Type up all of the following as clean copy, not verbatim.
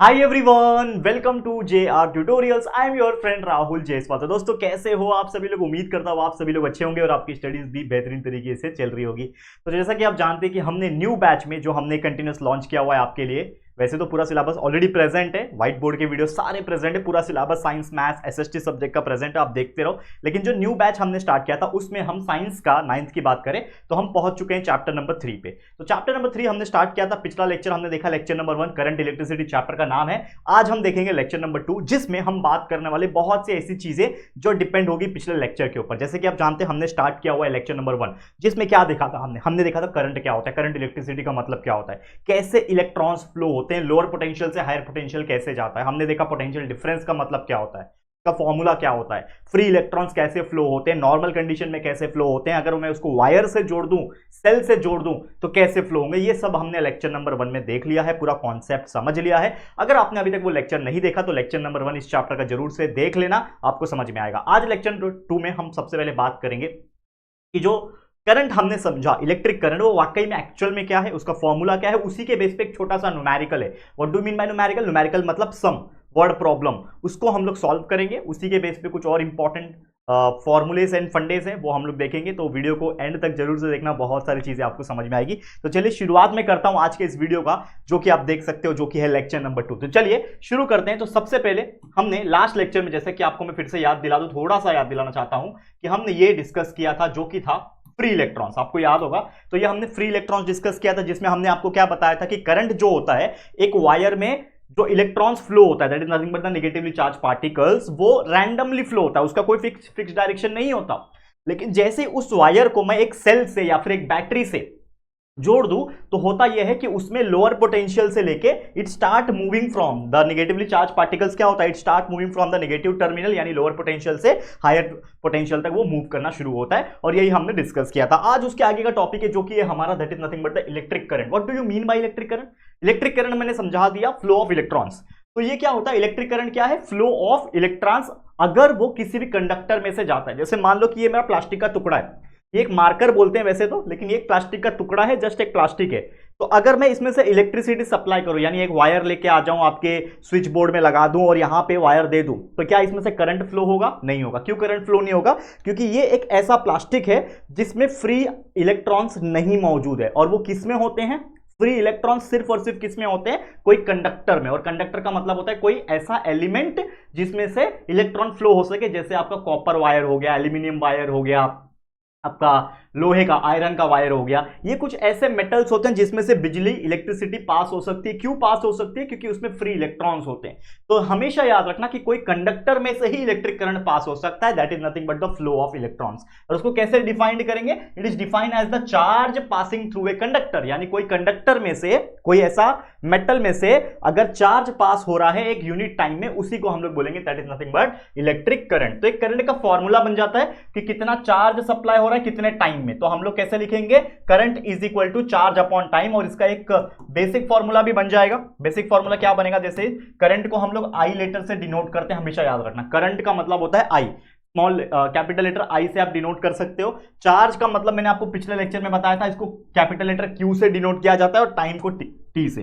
Hi everyone, welcome to J R tutorials. I am your friend Rahul Jaiswal. तो दोस्तों, कैसे हो आप सभी लोग? उम्मीद करता हूँ आप सभी लोग अच्छे होंगे और आपकी स्टडीज भी बेहतरीन तरीके से चल रही होगी। तो जैसा कि आप जानते हैं कि हमने न्यू बैच में जो हमने कंटिन्यूस लॉन्च किया हुआ है आपके लिए, वैसे तो पूरा सिलेबस ऑलरेडी प्रेजेंट है, व्हाइट बोर्ड के वीडियो सारे प्रेजेंट है, पूरा syllabus science maths SST subject का प्रेजेंट है, आप देखते रहो। लेकिन जो न्यू बैच हमने स्टार्ट किया था उसमें हम साइंस का 9th की बात करें तो हम पहुंच चुके हैं चैप्टर नंबर 3 पे। तो चैप्टर नंबर 3 हमने स्टार्ट किया था, पिछला लेक्चर हमने देखा lecture number 1 current electricity chapter का नाम है। आज हम देखेंगे लेक्चर नंबर 2 जिसमें हम बात करने वाले बहुत सी ऐसी चीजें जो डिपेंड होगी पिछले लेक्चर के ऊपर। जैसे कि आप जानते हैं हमने स्टार्ट किया हुआ है लेक्चर नंबर 1 जिसमें क्या देखा था हमने देखा था करंट क्या होता है, करंट इलेक्ट्रिसिटी का मतलब क्या होता है, कैसे इलेक्ट्रॉन्स फ्लो होते हैं, लोअर पोटेंशियल से हायर पोटेंशियल कैसे जाता है। हमने देखा पोटेंशियल डिफरेंस का मतलब क्या होता है, का फॉर्मूला क्या होता है, फ्री इलेक्ट्रॉन्स कैसे फ्लो होते हैं, नॉर्मल कंडीशन में कैसे फ्लो होते हैं, अगर मैं उसको वायर से जोड़ दूं, सेल से जोड़ दूं तो कैसे फ्लो होंगे। ये सब हमने लेक्चर नंबर 1 में देख लिया है, पूरा कॉन्सेप्ट समझ लिया है। अगर आपने अभी तक वो लेक्चर नहीं देखा तो लेक्चर नंबर 1 इस चैप्टर का जरूर से देख लेना, आपको समझ में आएगा। आज लेक्चर 2 में हम सबसे पहले बात करेंगे कि जो करंट हमने समझा, इलेक्ट्रिक करंट, वो वाकई में एक्चुअल में क्या है, उसका फॉर्मूला क्या है, उसी के बेस पे एक छोटा सा न्यूमेरिकल है। What do mean by numerical? Numerical मतलब सम वर्ड प्रॉब्लम, उसको हम लोग सॉल्व करेंगे। उसी के बेस पे कुछ और इंपॉर्टेंट फॉर्मूलेस एंड फंडेस हैं वो हम लोग देखेंगे। तो वीडियो को एंड तक जरूर से देखना, बहुत सारी चीजें आपको समझ में आएगी। तो चलिए शुरुआत में करता हूं आज के इस वीडियो का, जो कि आप देख सकते हो, जो कि है लेक्चर नंबर 2। तो चलिए शुरू करते हैं। तो सबसे पहले हमने लास्ट लेक्चर में, जैसे कि आपको मैं फिर से याद दिला दूं, थोड़ा सा याद दिलाना चाहता हूं कि हमने ये डिस्कस किया था जो कि था फ्री इलेक्ट्रॉन्स, आपको याद होगा। तो ये हमने फ्री इलेक्ट्रॉन्स डिस्कस किया था जिसमें हमने आपको क्या बताया था कि करंट जो होता है, एक वायर में जो इलेक्ट्रॉन्स फ्लो होता है, that is nothing but the negatively charge particles, वो रैंडमली फ्लो होता है, उसका कोई फिक्स डायरेक्शन नहीं होता। लेकिन जैसे उस वायर को मैं एक सेल से या फिर एक बैटरी से जोड़ दूं तो होता यह है कि उसमें लोअर पोटेंशियल से लेके it start moving from the negatively charge particles, क्या होता है, it start moving from the negative terminal, यानी लोअर पोटेंशियल से हायर पोटेंशियल तक वो मूव करना शुरू होता है। और यही हमने डिस्कस किया था। आज उसके आगे का टॉपिक है जो कि है हमारा, that is nothing but the electric current. What do you mean by electric current? Electric current मैंने समझा दिया, फ्लो ऑफ इलेक्ट्रॉन्स। तो ये क्या होता है, इलेक्ट्रिक करंट क्या है? फ्लो ऑफ इलेक्ट्रॉन्स अगर वो किसी भी कंडक्टर में से जाता है। जैसे मान लो कि ये मेरा प्लास्टिक का टुकड़ा है, ये एक मार्कर बोलते हैं वैसे तो, लेकिन ये एक प्लास्टिक का टुकड़ा है, जस्ट एक प्लास्टिक है। तो अगर मैं इसमें से इलेक्ट्रिसिटी सप्लाई करूं, यानी एक वायर लेके आ जाऊं, आपके स्विच बोर्ड में लगा दूं और यहां पे वायर दे दूं, तो क्या इसमें से करंट फ्लो होगा? नहीं होगा। क्यों करंट फ्लो नहीं होगा? क्योंकि ये एक ऐसा प्लास्टिक है जिसमें फ्री इलेक्ट्रॉन्स नहीं मौजूद है। और वो किस में होते हैं? फ्री इलेक्ट्रॉन सिर्फ और सिर्फ किस में होते हैं? कोई कंडक्टर में। और कंडक्टर का मतलब होता है कोई ऐसा एलिमेंट जिसमें से इलेक्ट्रॉन फ्लो हो सके, जैसे आपका कॉपर वायर हो गया, एल्यूमिनियम वायर हो गया, आपका लोहे का, आयरन का वायर हो गया। ये कुछ ऐसे मेटल्स होते हैं जिसमें से बिजली, इलेक्ट्रिसिटी पास हो सकती है। क्यों पास हो सकती है? क्योंकि उसमें फ्री इलेक्ट्रॉन्स होते हैं। तो हमेशा याद रखना कि कोई कंडक्टर में से ही इलेक्ट्रिक करंट पास हो सकता है, that is nothing but the flow of electrons. और उसको कैसे डिफाइंड करेंगे? It is defined as the charge passing through a conductor, यानी कोई कंडक्टर में से, कोई ऐसा मेटल में से अगर चार्ज पास हो रहा है एक यूनिट टाइम में, उसी को हम लोग बोलेंगे that is nothing but electric current. तो एक करंट का फॉर्मूला बन जाता है कि कितना चार्ज सप्लाई हो रहा है कितने टाइम में। तो हम लोग कैसे लिखेंगे? Current is equal to charge upon time. और इसका एक बेसिक फॉर्मूला भी बन जाएगा। बेसिक फॉर्मूला क्या बनेगा? जैसे करंट को हम लोग आई लेटर से डिनोट करते हैं, हमेशा याद रखना। करंट का मतलब होता है आई, स्मॉल कैपिटल लेटर आई से आप डिनोट कर सकते हो। चार्ज का मतलब मैंने आपको पिछले लेक्चर में बताया था, इसको कैपिटल लेटर क्यू से डिनोट किया जाता है और टाइम को टी से।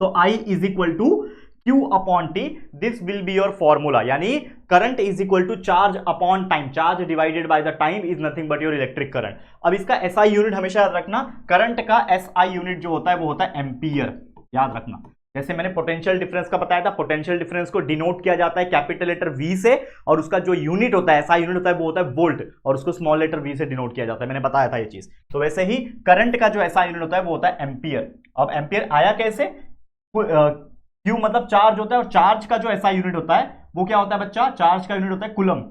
तो I is equal to Q upon T, this will be your formula, यानी current is equal to charge upon time, charge divided by the time is nothing but your electric current. अब इसका SI unit हमेशा याद रखना, current का SI unit जो होता है वो होता है एम्पियर, याद रखना। जैसे मैंने पोटेंशियल डिफरेंस का बताया था, पोटेंशियल डिफरेंस को डिनोट किया जाता है कैपिटल लेटर V से, और उसका जो यूनिट होता है, एसआई यूनिट होता है, वो होता है वोल्ट, और उसको स्मॉल लेटर V से डिनोट किया जाता है। मैंने बताया था ये चीज। तो वैसे ही करंट का जो एसआई यूनिट होता है वो होता है एम्पियर। अब एम्पियर आया कैसे? क्यू मतलब चार्ज होता है, और चार्ज का जो एसआई यूनिट होता है वो क्या होता है बच्चा? चार्ज का यूनिट होता है कूलम,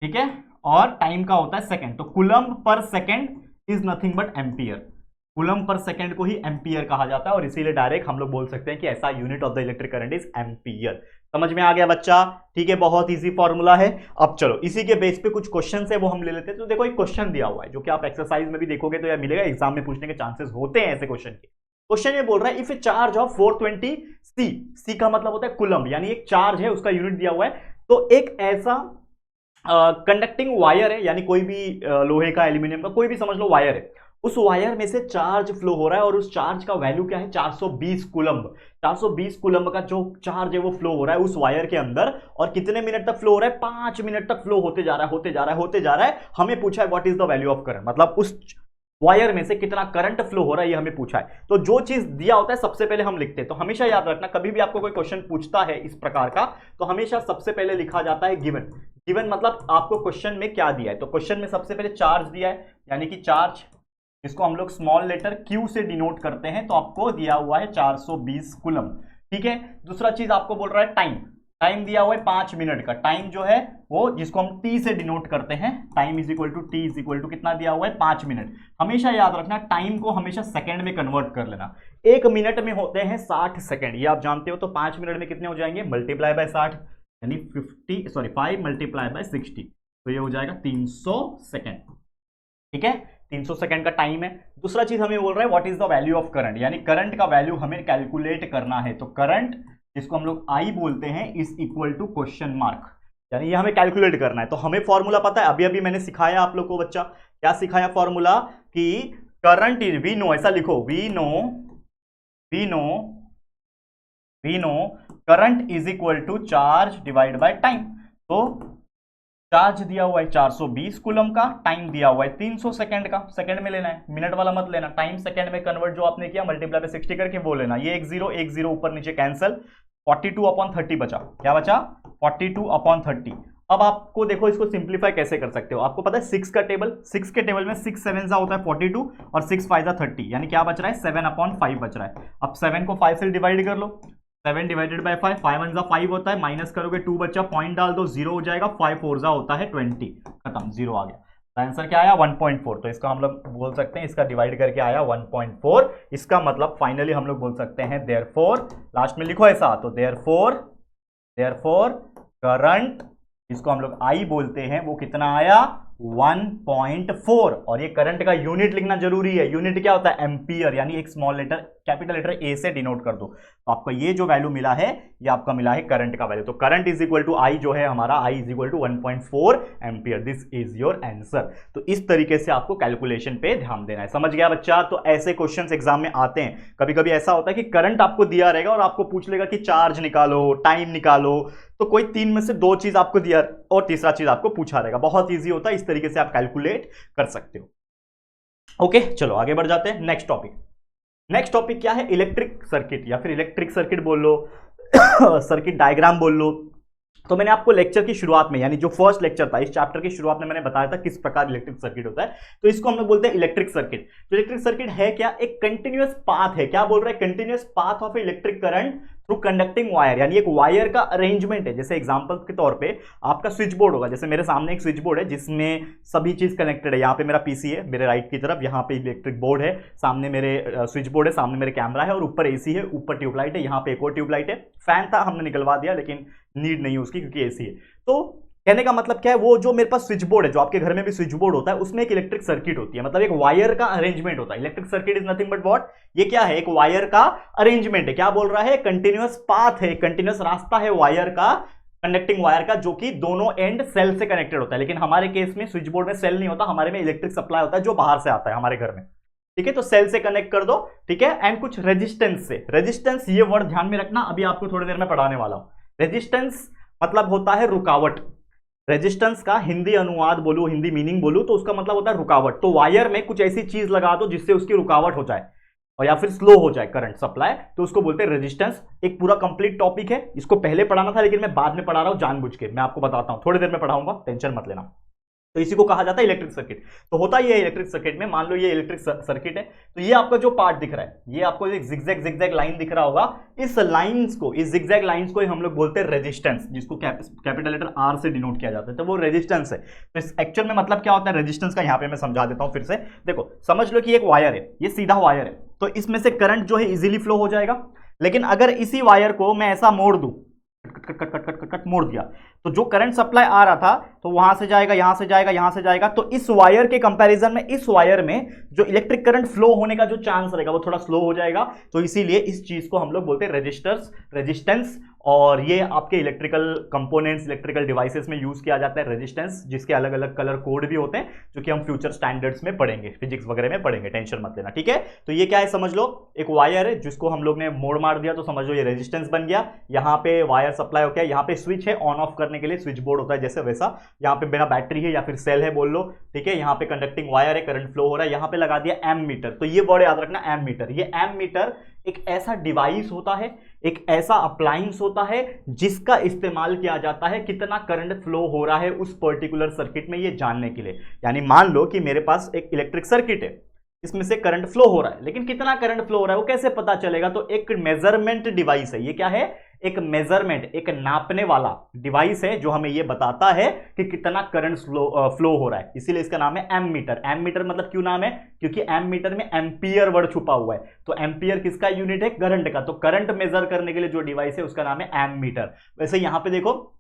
ठीक है, और टाइम का होता है सेकंड। तो coulomb per second is nothing but ampere. Coulomb per second को ही एम्पियर कहा जाता है, और इसीलिए डायरेक्ट हम लोग बोल सकते हैं कि ऐसा unit of the electric current is ampere. समझ में आ गया बच्चा? ठीक है, बहुत इजी फॉर्मूला है। अब चलो इसी के बेस पे कुछ क्वेश्चन है वो हम ले लेते हैं। तो देखो एक क्वेश्चन दिया हुआ है जो कि आप एक्सरसाइज में भी देखोगे तो यह मिलेगा, एग्जाम में पूछने के चांसेस होते हैं ऐसे क्वेश्चन के। क्वेश्चन ये बोल रहा है इफ ए चार्ज ऑफ 420 सी का मतलब होता है कूलम, यानी एक चार्ज है, उसका यूनिट दिया हुआ है। तो एक ऐसा कंडक्टिंग वायर है, यानी कोई भी लोहे का, एल्यूमिनियम का, कोई भी समझ लो वायर है, उस वायर में से चार्ज फ्लो हो रहा है और उस चार्ज का वैल्यू क्या है 420 कूलम्ब। 420 कूलम्ब का जो चार्ज है वो फ्लो हो रहा है उस वायर के अंदर, और कितने मिनट तक फ्लो हो रहा है, 5 मिनट तक फ्लो होते जा रहा है, होते जा रहा है, होते जा रहा है। हमें पूछा है what is the value of current, मतलब उस वायर में से कितना करंट फ्लो हो रहा है ये हमें पूछा है। तो जो चीज दिया होता है सबसे पहले हम लिखते हैं। तो हमेशा याद रखना, कभी भी आपको कोई क्वेश्चन पूछता है इस प्रकार का, तो हमेशा सबसे पहले लिखा जाता है गिवन। गिवन मतलब आपको क्वेश्चन में क्या दिया है। तो क्वेश्चन में सबसे पहले चार्ज दिया है, यानी कि चार्ज, इसको हम लोग स्मॉल लेटर क्यू से डिनोट करते हैं, तो आपको दिया हुआ है 420 कूलम्ब। ठीक है। दूसरा चीज आपको बोल रहा है टाइम, टाइम दिया हुआ है 5 मिनट का। टाइम जो है वो जिसको हम टी से डिनोट करते हैं, time is equal to T is equal to कितना दिया हुआ है 5 मिनट। हमेशा याद रखना टाइम को हमेशा सेकंड में कन्वर्ट कर लेना। 1 मिनट में होते हैं 60 सेकंड, ये आप जानते हो। तो 5 मिनट में कितने हो जाएंगे, मल्टीप्लाई बाय 60 यानी 5 मल्टीप्लाई बाय 60, तो ये हो जाएगा 300 सेकेंड। ठीक है, 300 सेकंड का टाइम है। दूसरा चीज हमें बोल रहा है what is the value of current, यानी करंट का वैल्यू हमें कैलकुलेट करना है। तो करंट जिसको हम लोग आई बोलते हैं is equal to question mark, यानी ये हमें कैलकुलेट करना है। तो हमें फॉर्मूला पता है, अभी अभी मैंने सिखाया आप लोग को बच्चा, क्या सिखाया फॉर्मूला, कि करंट इज, वी नो, ऐसा लिखो, we know current is equal to charge divide by time. तो चार्ज दिया हुआ है 420 कूलम्ब का, टाइम दिया हुआ है 300 सेकंड का, सेकंड में लेना है, मिनट वाला मत लेना। टाइम सेकंड में कन्वर्ट जो आपने किया मल्टीप्लाई बाय 60 करके वो लेना। ये 1 0 ऊपर नीचे कैंसिल, 42/30 बचा। क्या बचा, 42/30। अब आपको देखो इसको सिंप्लीफाई कैसे कर सकते हो। आपको पता है 6 का टेबल, 6 के टेबल में 6 7 होता है 42 और 6 5 30, यानी क्या बच रहा है 7/5 बच रहा है। अब 7 को 5 से डिवाइड कर लो, 7 डिवाइडेड बाय 5, 5 1 5 होता है, माइनस करोगे 2 बच्चा, पॉइंट डाल दो 0 हो जाएगा, 5 4 होता है 20, खत्म, 0 आ गया। तो आंसर क्या आया 1.4। तो इसका हम लोग बोल सकते हैं, इसका डिवाइड करके आया 1.4। इसका मतलब फाइनली हम लोग बोल सकते हैं देयरफॉर, लास्ट में लिखो ऐसा, तो देयरफॉर करंट जिसको हम लोग आई बोलते हैं वो कितना आया 1.4। और ये करंट का यूनिट लिखना जरूरी है। यूनिट क्या होता है, एम्पियर, यानी एक small letter capital letter A से डिनोट कर दो। तो आपको ये जो वैल्यू मिला है ये आपका मिला है करंट का वैल्यू। तो current is equal to I जो है हमारा, I is equal to 1.4 ampere. This is your answer. तो इस तरीके से आपको कैलकुलेशन पे ध्यान देना है। समझ गया बच्चा। तो ऐसे क्वेश्चंस एग्जाम में आते हैं। कभी कभी ऐसा होता है कि करंट आपको दिया रहेगा और आपको पूछ लेगा कि चार्ज निकालो, टाइम निकालो, तो कोई 3 में से 2 चीज आपको दिया और तीसरा चीज आपको पूछा रहेगा। बहुत ईजी होता है, इस तरीके से आप कैलकुलेट कर सकते हो। ओके, चलो आगे बढ़ जाते हैं। नेक्स्ट टॉपिक क्या है, इलेक्ट्रिक सर्किट, या फिर इलेक्ट्रिक सर्किट बोल लो सर्किट डायग्राम बोल लो। तो मैंने आपको लेक्चर की शुरुआत में, यानी जो फर्स्ट लेक्चर था इस चैप्टर की शुरुआत में, मैंने बताया था किस प्रकार इलेक्ट्रिक सर्किट होता है। तो इसको हम लोग बोलते हैं इलेक्ट्रिक सर्किट। तो इलेक्ट्रिक सर्किट है क्या, एक कंटिन्यूअस पाथ है। क्या बोल रहा है, continuous path of electric current through conducting wire, यानी एक वायर का अरेंजमेंट है। जैसे एग्जांपल के तौर पे आपका स्विच बोर्ड होगा, जैसे मेरे सामने एक स्विच बोर्ड है जिसमें सभी चीज कनेक्टेड है। यहाँ पे मेरा पीसी है, मेरे राइट की तरफ, यहाँ पे इलेक्ट्रिक बोर्ड है, सामने मेरे स्विच बोर्ड है, सामने मेरे कैमरा है और ऊपर एसी है, ऊपर ट्यूबलाइट है, यहाँ पे एक और ट्यूबलाइट है। फैन था हमने निकलवा दिया, लेकिन नीड नहीं उसकी क्योंकि एसी है। तो कहने का मतलब क्या है, वो जो मेरे पास स्विच बोर्ड है, जो आपके घर में भी स्विच बोर्ड होता है, उसमें एक इलेक्ट्रिक सर्किट होती है, मतलब एक वायर का अरेंजमेंट होता है। Electric circuit is nothing but what, ये क्या है, एक वायर का अरेंजमेंट है। क्या बोल रहा है, कंटिन्यूअस पाथ है, कंटिन्यूअस रास्ता है वायर का, कंडक्टिंग वायर का, जो कि दोनों एंड सेल से कनेक्टेड होता है। लेकिन हमारे केस में स्विच बोर्ड में सेल नहीं होता, हमारे में इलेक्ट्रिक सप्लाई होता है जो बाहर से आता है हमारे घर में। ठीक है, तो सेल से कनेक्ट कर दो, ठीक है, एंड कुछ रेजिस्टेंस से। रेजिस्टेंस, ये वर्ड ध्यान में रखना, अभी आपको थोड़ी देर में पढ़ाने वाला हूं। रेजिस्टेंस मतलब होता है रुकावट। रेजिस्टेंस का हिंदी अनुवाद बोलूं, हिंदी मीनिंग बोलूं, तो उसका मतलब होता है रुकावट। तो वायर में कुछ ऐसी चीज लगा दो जिससे उसकी रुकावट हो जाए और या फिर स्लो हो जाए करंट सप्लाई, तो उसको बोलते हैं रेजिस्टेंस। एक पूरा कंप्लीट टॉपिक है, इसको पहले पढ़ाना था लेकिन मैं बाद में पढ़ा रहा हूं जानबूझ के। मैं आपको बताता हूं, थोड़ी देर में पढ़ाऊंगा, टेंशन मत लेना। तो इसी को कहा जाता है इलेक्ट्रिक सर्किट। तो होता ही है इलेक्ट्रिक सर्किट में, मान लो ये इलेक्ट्रिक सर्किट है, तो ये आपका जो पार्ट दिख रहा है, ये आपको एक जिगजैग लाइन दिख रहा होगा। इस लाइंस को, इस जिगजैग लाइंस को हम लोग बोलते हैं रेजिस्टेंस, जिसको कैपिटल लेटर आर से डिनोट किया जाता है। तो वो रेजिस्टेंस है। तो इस एक्चुअल में मतलब क्या होता है रेजिस्टेंस का, यहाँ पे मैं समझा देता हूँ फिर से। देखो, समझ लो कि एक वायर है, ये सीधा वायर है, तो इसमें से करंट जो है इजीली फ्लो हो जाएगा। लेकिन अगर इसी वायर को मैं ऐसा मोड़ दूं, कट मोड़ दिया, तो जो करंट सप्लाई आ रहा था तो वहां से जाएगा, यहां से जाएगा, यहां से जाएगा। तो इस वायर के कंपैरिजन में इस वायर में जो इलेक्ट्रिक करंट फ्लो होने का जो चांस रहेगा वो थोड़ा स्लो हो जाएगा। तो इसीलिए इस चीज को हम लोग बोलते हैं रेजिस्टेंस। और ये आपके इलेक्ट्रिकल कंपोनेंट्स, इलेक्ट्रिकल डिवाइसेस में यूज किया जाता है। रेजिस्टेंस जिसके अलग अलग कलर कोड भी होते हैं, जो कि हम फ्यूचर स्टैंडर्ड्स में पढ़ेंगे, फिजिक्स वगैरह में पढ़ेंगे, टेंशन मत लेना, ठीक है। तो ये क्या है समझ लो, एक वायर है जिसको हम लोग ने मोड़ मार दिया तो समझ लो ये रेजिस्टेंस बन गया। यहाँ पे वायर सप्लाई हो गया, यहाँ पे स्विच है ऑन ऑफ करने के लिए, स्विच बोर्ड होता है जैसे वैसा। यहाँ पे मेरा बैटरी है या फिर सेल है बोल लो, ठीक है। यहाँ पे कंडक्टिंग वायर है, करंट फ्लो हो रहा है। यहाँ पे लगा दिया एम मीटर, तो ये वर्ड याद रखना एम मीटर। ये एम मीटर एक ऐसा डिवाइस होता है, एक ऐसा अप्लायंस होता है जिसका इस्तेमाल किया जाता है कितना करंट फ्लो हो रहा है उस पर्टिकुलर सर्किट में ये जानने के लिए। यानी मान लो कि मेरे पास एक इलेक्ट्रिक सर्किट है, इसमें से करंट फ्लो हो रहा है, लेकिन कितना करंट फ्लो हो रहा है वो कैसे पता चलेगा? तो एक मेजरमेंट डिवाइस है। ये क्या है? एक मेजरमेंट, एक नापने वाला डिवाइस है जो हमें ये बताता है कि कितना करंट फ्लो हो रहा है। इसीलिए इसका नाम है एम मीटर। एम मीटर मतलब क्यों नाम है? क्योंकि एम मीटर में एम्पियर वर्ड छुपा हुआ है। तो एम्पियर किसका यूनिट है? करंट का। तो करंट मेजर करने के लिए जो डिवाइस है उसका नाम है एम मीटर। वैसे यहां पे देखो,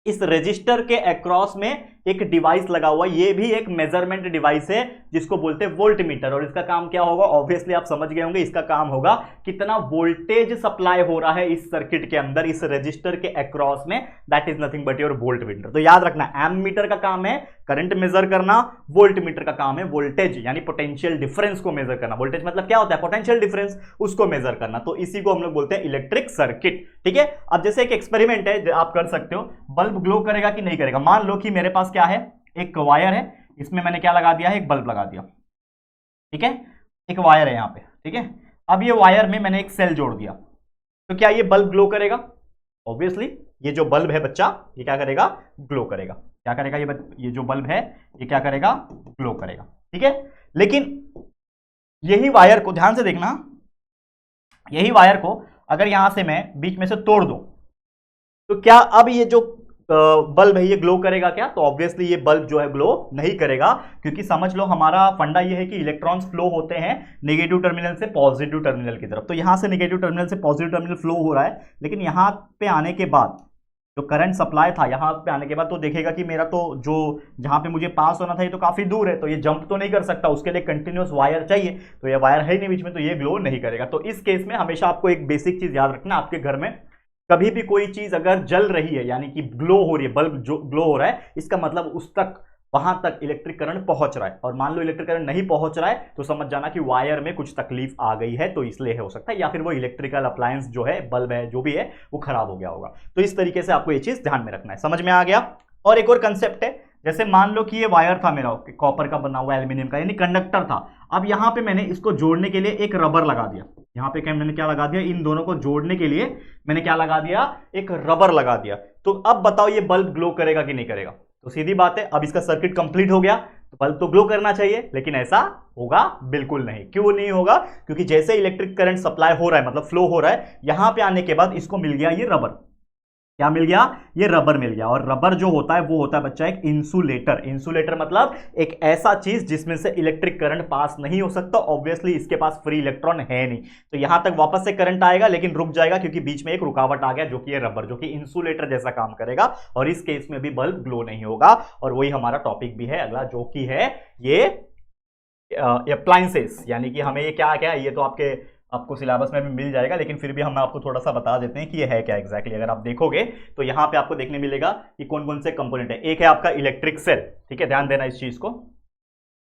इस रजिस्टर के अक्रॉस में एक डिवाइस लगा हुआ है, ये भी एक मेजरमेंट डिवाइस है जिसको बोलते हैं वोल्ट मीटर। और इसका काम क्या होगा? ऑब्वियसली आप समझ गए होंगे, इसका काम होगा कितना वोल्टेज सप्लाई हो रहा है इस सर्किट के अंदर, इस रजिस्टर के अक्रॉस में। That is nothing but your volt meter. तो याद रखना, एम मीटर का काम है करंट मेजर करना, वोल्ट मीटर का काम है वोल्टेज यानी पोटेंशियल डिफरेंस को मेजर करना। वोल्टेज मतलब क्या होता है? पोटेंशियल डिफरेंस, उसको मेजर करना। तो इसी को हम लोग बोलते हैं इलेक्ट्रिक सर्किट, ठीक है। अब जैसे एक एक्सपेरिमेंट है, आप कर सकते हो, बल्ब ग्लो करेगा कि नहीं करेगा। मान लो कि मेरे पास क्या है, एक वायर है, इसमें मैंने क्या लगा दिया है? एक बल्ब लगा दिया, ठीक है। एक वायर है यहां पे, ठीक है। अब ये वायर में मैंने एक सेल जोड़ दिया, तो क्या ये बल्ब ग्लो करेगा? ऑब्वियसली ये जो बल्ब है बच्चा, ये क्या करेगा? ग्लो करेगा। क्या करेगा? ये जो बल्ब है ये क्या करेगा? ग्लो करेगा, ठीक है। लेकिन यही वायर को ध्यान से देखना, यही वायर को अगर यहां से मैं बीच में से तोड़ दूं, तो क्या अब ये जो बल्ब है ये ग्लो करेगा क्या? तो ऑब्वियसली ये बल्ब जो है ग्लो नहीं करेगा, क्योंकि समझ लो हमारा फंडा ये है कि इलेक्ट्रॉन्स फ्लो होते हैं नेगेटिव टर्मिनल से पॉजिटिव टर्मिनल की तरफ। तो यहां से नेगेटिव टर्मिनल से पॉजिटिव टर्मिनल फ्लो हो रहा है, लेकिन यहां पे आने के बाद जो करंट सप्लाई था, यहां पे आने के बाद तो देखेगा कि मेरा तो जो जहां पे मुझे पास होना था ये तो काफी दूर है, तो ये जंप तो नहीं कर सकता, उसके लिए कंटिन्यूअस वायर चाहिए। तो ये वायर है ही नहीं बीच में, तो ये ग्लो नहीं करेगा। तो इस केस में हमेशा आपको एक बेसिक चीज याद रखना, आपके घर में कभी भी कोई चीज अगर जल रही है यानी कि ग्लो हो रही है, बल्ब जो ग्लो हो रहा है, इसका मतलब उस तक, वहां तक इलेक्ट्रिक करंट पहुंच रहा है। और मान लो इलेक्ट्रिक करंट नहीं पहुंच रहा है तो समझ जाना कि वायर में कुछ तकलीफ आ गई है, तो इसलिए हो सकता है, या फिर वो इलेक्ट्रिकल अप्लायंस जो है, बल्ब है जो भी है, वो खराब हो गया होगा। तो इस तरीके से आपको ये चीज ध्यान में रखना है। समझ में आ गया? और एक और कंसेप्ट है, जैसे मान लो कि ये वायर था मेरा कॉपर का बना हुआ, एल्यूमिनियम का, यानी कंडक्टर था। अब यहां पे मैंने इसको जोड़ने के लिए एक रबर लगा दिया। यहां पे मैंने क्या लगा दिया? इन दोनों को जोड़ने के लिए मैंने क्या लगा दिया? एक रबर लगा दिया। तो अब बताओ ये बल्ब ग्लो करेगा कि नहीं करेगा? तो सीधी बात है, अब इसका सर्किट कंप्लीट हो गया, तो बल्ब तो ग्लो करना चाहिए, लेकिन ऐसा होगा बिल्कुल नहीं। क्यों नहीं होगा? क्योंकि जैसे इलेक्ट्रिक करंट सप्लाई हो रहा है, मतलब फ्लो हो रहा है, यहां पे आने के बाद इसको मिल गया ये रबर। क्या मिल गया? ये रबर मिल गया। और रबर जो होता है वो होता है बच्चा एक इंसुलेटर। इंसुलेटर मतलब एक ऐसा चीज जिसमें से इलेक्ट्रिक करंट पास नहीं हो सकता। ऑब्वियसली इसके पास फ्री इलेक्ट्रॉन है नहीं, तो यहां तक वापस से करंट आएगा, लेकिन रुक जाएगा क्योंकि बीच में एक रुकावट आ गया, जो कि ये रबर, जो कि इंसुलेटर जैसा काम करेगा। और इस केस में भी बल्ब ग्लो नहीं होगा। और वही हमारा टॉपिक भी है अगला, जो कि है ये अप्लायंसेस, यानी कि हमें ये क्या क्या है, ये तो आपको सिलेबस में भी मिल जाएगा, लेकिन फिर भी हम आपको थोड़ा सा बता देते हैं कि ये है क्या एग्जैक्टली। अगर आप देखोगे तो यहां पे आपको देखने मिलेगा कि कौन कौन से कंपोनेंट है। एक है आपका इलेक्ट्रिक सेल, ठीक है, ध्यान देना इस चीज को,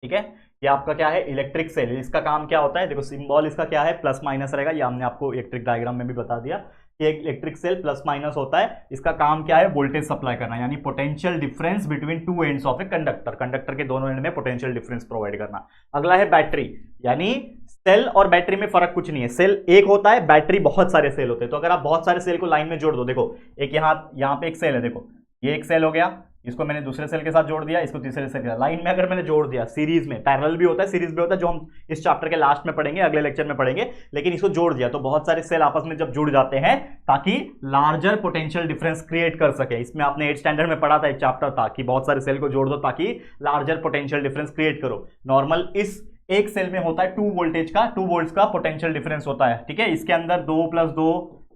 ठीक है। ये आपका क्या है? Electric cell. इसका काम क्या होता है? देखो सिंबल इसका क्या है? प्लस माइनस रहेगा। ये हमने आपको इलेक्ट्रिक डायग्राम में भी बता दिया कि एक इलेक्ट्रिक सेल प्लस माइनस होता है। इसका काम क्या है? वोल्टेज सप्लाई करना, यानी potential difference between two ends of a conductor. Conductor के दोनों एंड में पोटेंशियल डिफरेंस प्रोवाइड करना। अगला है बैटरी, यानी सेल और बैटरी में फर्क कुछ नहीं है। सेल एक होता है, बैटरी बहुत सारे सेल होते हैं। तो अगर आप बहुत सारे सेल को लाइन में जोड़ दो, देखो एक यहाँ पे एक सेल है, देखो ये एक सेल हो गया, इसको मैंने दूसरे सेल के साथ जोड़ दिया, इसको तीसरे सेल के साथ। लाइन में अगर मैंने जोड़ दिया, सीरीज में, पैरेलल भी होता है, सीरीज भी होता है, जो हम इस चैप्टर के लास्ट में पढ़ेंगे, अगले लेक्चर में पढ़ेंगे, लेकिन इसको जोड़ दिया तो बहुत सारे सेल आपस में जब जुड़ जाते हैं ताकि लार्जर पोटेंशियल डिफरेंस क्रिएट कर सके। इसमें आपने 8th स्टैंडर्ड में पढ़ा था, एक चैप्टर था कि बहुत सारे सेल को जोड़ दो ताकि लार्जर पोटेंशियल डिफरेंस क्रिएट करो। नॉर्मल इस एक सेल में होता है 2 वोल्टेज का, 2 वोल्ट का पोटेंशियल डिफरेंस होता है, ठीक है। इसके अंदर 2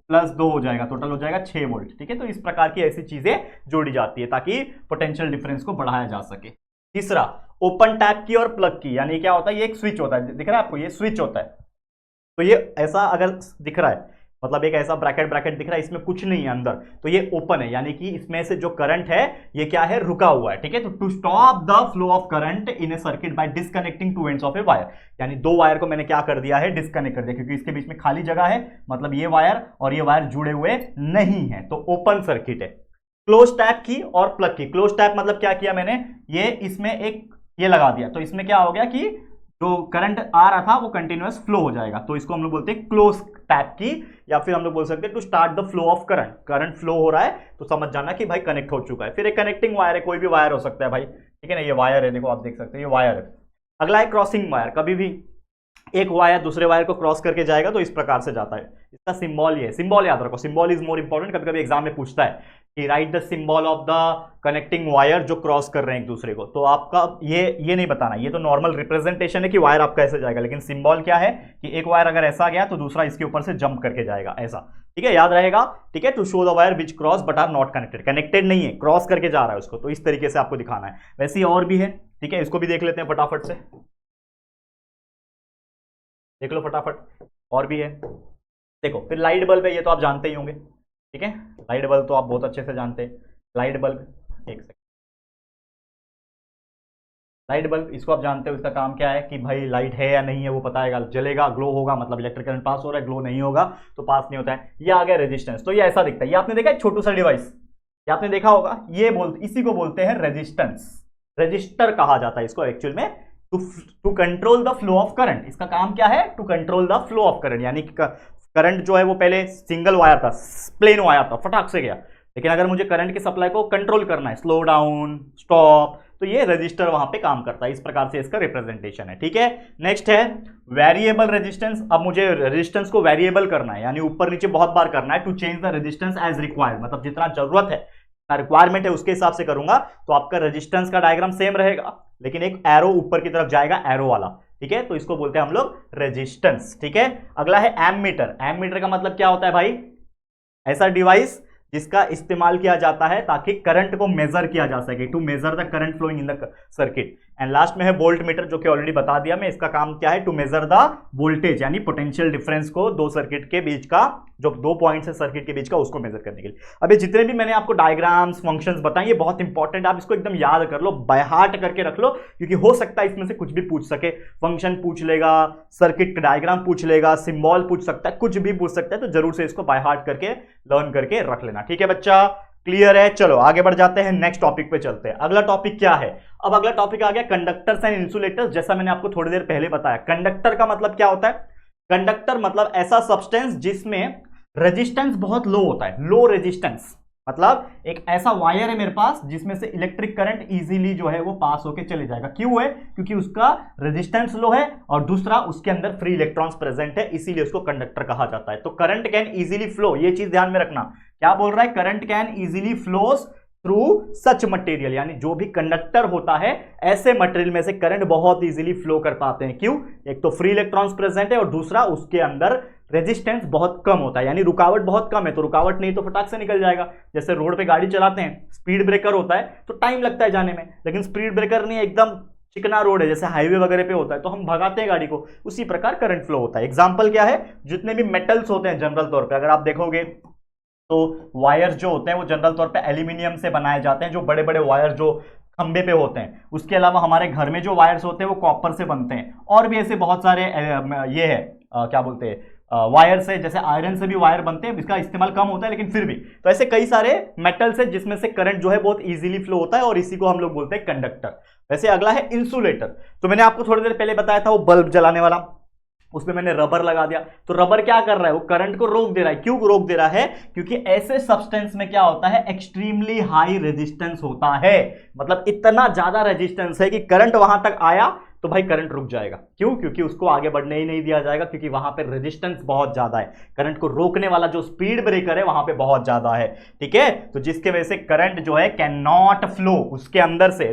+ 2 हो जाएगा, टोटल हो जाएगा 6 वोल्ट, ठीक है। तो इस प्रकार की ऐसी चीजें जोड़ी जाती है ताकि पोटेंशियल डिफरेंस को बढ़ाया जा सके। तीसरा, ओपन टैप की और प्लग की, यानी क्या होता है? ये एक स्विच होता है, दिख रहा है आपको? ये स्विच होता है। तो ये ऐसा अगर दिख रहा है, मतलब एक ऐसा ब्रैकेट ब्रैकेट दिख रहा है, इसमें कुछ नहीं है अंदर, तो ये ओपन है, यानी कि इसमें से जो करंट है ये क्या है, रुका हुआ है। ठीक है, तो to stop the flow of current in a circuit by disconnecting two ends of a wire, यानी दो वायर को मैंने क्या कर दिया है, डिस्कनेक्ट कर दिया, क्योंकि इसके बीच में खाली जगह है, मतलब ये वायर और ये वायर जुड़े हुए नहीं है, तो ओपन सर्किट है। क्लोज टैप की और प्लग की। क्लोज टैप मतलब क्या किया मैंने, ये इसमें एक ये लगा दिया, तो इसमें क्या हो गया कि जो करंट आ रहा था वो कंटिन्यूअस फ्लो हो जाएगा, तो इसको हम लोग बोलते हैं क्लोज टैप की, या फिर हम लोग बोल सकते हैं to start the flow of current. Current flow हो रहा है तो समझ जाना कि भाई कनेक्ट हो चुका है। फिर एक कनेक्टिंग वायर है, कोई भी वायर हो सकता है भाई, ठीक है ना, ये वायर है, देखो आप देख सकते हैं ये वायर है। अगला है क्रॉसिंग वायर। कभी भी एक वायर दूसरे वायर को क्रॉस करके जाएगा तो इस प्रकार से जाता है, इसका सिंबल ये है, सिंबल याद रखो, सिंबल इज मोर इंपॉर्टेंट। कभी कभी एग्जाम में पूछता है कि right the symbol of the connecting wire जो क्रॉस कर रहे हैं एक दूसरे को, तो आपका ये नहीं बताना, ये तो नॉर्मल रिप्रेजेंटेशन है कि वायर आपका ऐसे जाएगा, लेकिन सिंबल क्या है कि एक वायर अगर ऐसा गया तो दूसरा इसके ऊपर से जंप करके जाएगा ऐसा, ठीक है, याद रहेगा। ठीक है, to show the wire which cross but are not connected, connected नहीं है, क्रॉस करके जा रहा है उसको, तो इस तरीके से आपको दिखाना है। वैसे ही और भी है, ठीक है, इसको भी देख लेते हैं फटाफट से, देख लो फटाफट, और भी है। देखो फिर लाइट बल्ब है, ये तो आप जानते ही होंगे, ठीक है, लाइट बल्ब तो आप बहुत अच्छे से जानते हैं। लाइट बल्ब, एक सेकंड, लाइट बल्ब इसको आप जानते हो, इसका काम क्या है कि भाई लाइट है या नहीं है वो बताएगा, जलेगा, ग्लो होगा, मतलब इलेक्ट्रिक करंट पास हो रहा है, ग्लो नहीं होगा तो पास नहीं होता है। ये आ गया रेजिस्टेंस, तो ये ऐसा दिखता है, ये आपने देखा है छोटू सा डिवाइस, ये आपने देखा होगा, इसी को बोलते हैं रेजिस्टेंस, रजिस्टर कहा जाता है इसको एक्चुअल में। To control the flow of current, इसका काम क्या है, to control the flow of current, यानी करंट जो है वो पहले सिंगल वायर था, प्लेन वायर था, फटाक से गया, लेकिन अगर मुझे करंट की सप्लाई को कंट्रोल करना है, स्लो डाउन, स्टॉप, तो ये रजिस्टर वहां पे काम करता है। इस प्रकार से इसका रिप्रेजेंटेशन है, ठीक है। नेक्स्ट है वेरिएबल रेजिस्टेंस। अब मुझे रेजिस्टेंस को वेरिएबल करना है, यानी ऊपर नीचे बहुत बार करना है। To change the resistance as required, मतलब जितना जरूरत है, रिक्वायरमेंट है उसके हिसाब से करूंगा, तो आपका रेजिस्टेंस का डायग्राम सेम रहेगा, लेकिन एक एरो ऊपर की तरफ जाएगा, एरो वाला, ठीक है, तो इसको बोलते हैं हम लोग रेजिस्टेंस, ठीक है। अगला है एमीटर। एमीटर का मतलब क्या होता है भाई, ऐसा डिवाइस जिसका इस्तेमाल किया जाता है ताकि करंट को मेजर किया जा सके, to measure the current flowing in the circuit. And last में है वोल्ट मीटर, जो कि ऑलरेडी बता दिया मैं, इसका काम क्या है, टू मेजर द वोल्टेज, यानी पोटेंशियल डिफरेंस को दो सर्किट के बीच का, जो दो पॉइंट्स है सर्किट के बीच का, उसको मेजर करने के लिए। अब ये जितने भी मैंने आपको डायग्राम्स फंक्शंस बताए, ये बहुत इंपॉर्टेंट, आप इसको एकदम याद कर लो, बाय हार्ट करके रख लो, क्योंकि हो सकता है इसमें से कुछ भी पूछ सके, फंक्शन पूछ लेगा, सर्किट डायग्राम पूछ लेगा, सिंबल पूछ सकता है, कुछ भी पूछ सकता है, तो जरूर से इसको बाय हार्ट करके लर्न करके रख लेना, ठीक है बच्चा, क्लियर है। चलो आगे बढ़ जाते हैं, नेक्स्ट टॉपिक पे चलते हैं। अगला टॉपिक क्या है, अब अगला टॉपिक आ गया कंडक्टर्स एंड इंसुलेटर्स। जैसा मैंने आपको थोड़ी देर पहले बताया, कंडक्टर का मतलब क्या होता है, कंडक्टर मतलब ऐसा सब्सटेंस जिसमें रेजिस्टेंस बहुत लो होता है, लो रेजिस्टेंस, मतलब एक ऐसा वायर है मेरे पास जिसमें से इलेक्ट्रिक करंट इजीली जो है वो पास होके चले जाएगा। क्यों है, क्योंकि उसका रेजिस्टेंस लो है और दूसरा उसके अंदर फ्री इलेक्ट्रॉन्स प्रेजेंट है, इसीलिए उसको कंडक्टर कहा जाता है। तो करंट कैन इजीली फ्लो, ये चीज ध्यान में रखना, क्या बोल रहा है, current can easily flows through such material, यानी जो भी कंडक्टर होता है ऐसे मटेरियल में से करंट बहुत इजीली फ्लो कर पाते हैं। क्यों, एक तो फ्री इलेक्ट्रॉन्स प्रेजेंट है और दूसरा उसके अंदर रेजिस्टेंस बहुत कम होता है, यानी रुकावट बहुत कम है, तो रुकावट नहीं तो फटाक से निकल जाएगा। जैसे रोड पे गाड़ी चलाते हैं, स्पीड ब्रेकर होता है तो टाइम लगता है जाने में, लेकिन स्पीड ब्रेकर नहीं, एकदम चिकना रोड है, जैसे हाईवे वगैरह पे होता है तो हम भगाते हैं गाड़ी को, उसी प्रकार करंट फ्लो होता है। एग्जांपल क्या है, जितने भी मेटल्स होते हैं जनरल तौर पे अगर आप देखोगे तो वायर जो होते हैं वो जनरल तौर पे एल्यूमिनियम से बनाए जाते हैं, जो बड़े बड़े वायर जो खंबे पे होते हैं। उसके अलावा हमारे घर में जो वायर्स होते हैं वो कॉपर से बनते हैं, और भी ऐसे बहुत सारे ये है क्या बोलते हैं वायर से, जैसे आयरन से भी वायर बनते हैं, इसका इस्तेमाल कम होता है लेकिन फिर भी, तो ऐसे कई सारे मेटल्स है जिसमें से करंट जो है बहुत इजीली फ्लो होता है, और इसी को हम लोग बोलते हैं कंडक्टर। वैसे अगला है इंसुलेटर। तो मैंने आपको थोड़ी देर पहले बताया था वो बल्ब जलाने वाला, उसमें मैंने रबर लगा दिया, तो रबर क्या कर रहा है, वो करंट को रोक दे रहा है। क्यों रोक दे रहा है, क्योंकि ऐसे सब्सटेंस में क्या होता है, एक्सट्रीमली हाई रेजिस्टेंस होता है, मतलब इतना ज्यादा रेजिस्टेंस है कि करंट वहां तक आया तो भाई करंट रुक जाएगा। क्यों, क्योंकि उसको आगे बढ़ने ही नहीं दिया जाएगा, क्योंकि वहां पे रेजिस्टेंस बहुत ज्यादा है, करंट को रोकने वाला जो स्पीड ब्रेकर है वहां पे बहुत ज्यादा है, ठीक है। तो जिसके वजह से करंट जो है कैन नॉट फ्लो, उसके अंदर से,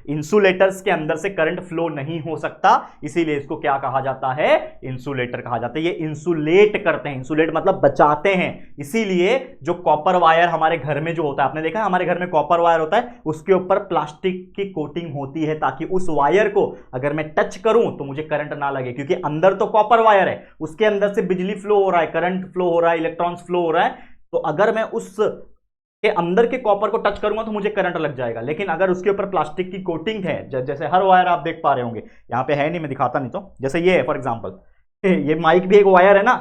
इंसुलेटर्स के अंदर से करंट फ्लो नहीं हो सकता, इसीलिए इसको क्या कहा जाता है, इंसुलेटर कहा जाता है। ये इंसुलेट करते हैं, इंसुलेट मतलब बचाते हैं, इसीलिए जो कॉपर वायर हमारे घर में जो होता है, आपने देखा है हमारे घर में कॉपर वायर होता है, उसके ऊपर प्लास्टिक की कोटिंग होती है, ताकि उस वायर को अगर मैं टच करूं तो मुझे करंट ना लगे, क्योंकि अंदर तो कॉपर वायर है, उसके अंदर से बिजली फ्लो हो रहा है, करंट फ्लो हो रहा है, इलेक्ट्रॉन्स फ्लो हो रहा है। तो अगर मैं उस के अंदर के कॉपर को टच करूंगा तो मुझे करंट लग जाएगा। लेकिन अगर उसके ऊपर प्लास्टिक की कोटिंग है, जैसे हर वायर आप देख पा रहे होंगे, यहां पे है नहीं, मैं दिखाता नहीं, तो जैसे ये है फॉर एग्जांपल, ये माइक भी एक वायर है ना,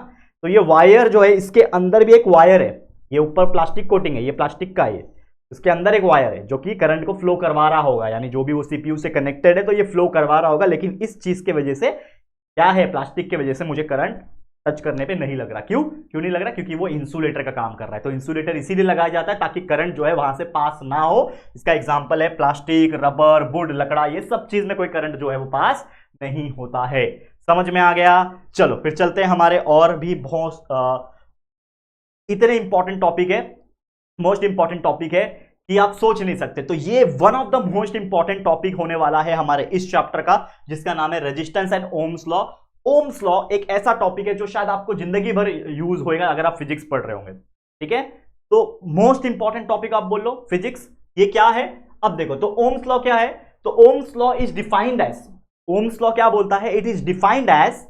तो ये वायर जो है इसके अंदर भी एक वायर है, ये ऊपर प्लास्टिक कोटिंग है, ये प्लास्टिक का है, इसके अंदर एक वायर है जो कि करंट को फ्लो करवा रहा होगा, यानी जो भी वो सीपीयू से कनेक्टेड है तो ये फ्लो करवा रहा होगा। लेकिन इस चीज के वजह से क्या है, प्लास्टिक के वजह से मुझे करंट टच करने पे नहीं लग रहा। क्यों नहीं लग रहा? क्योंकि वो इंसुलेटर का काम कर रहा है। तो इंसुलेटर इसीलिए लगाया जाता है ताकि करंट जो है वहां से पास ना हो। इसका एग्जांपल है प्लास्टिक, रबर, वुड, लकड़ा, ये सब चीज में कोई करंट जो है वो पास नहीं होता है। समझ में आ गया? चलो फिर चलते हैं हमारे और भी बहुत इतने इंपॉर्टेंट टॉपिक है, मोस्ट इंपॉर्टेंट टॉपिक है कि आप सोच नहीं सकते। तो ये one of the most important topic होने वाला है हमारे इस चैप्टर का, जिसका नाम है resistance and Ohm's law. Ohm's law एक ऐसा टॉपिक है जो शायद आपको जिंदगी भर यूज होएगा अगर आप फिजिक्स पढ़ रहे होंगे, ठीक है? तो मोस्ट इंपॉर्टेंट टॉपिक आप बोल लो फिजिक्स, ये क्या है? अब देखो, तो ओम्स लॉ क्या है? तो Ohm's law is defined as, Ohm's law क्या बोलता है? It is defined as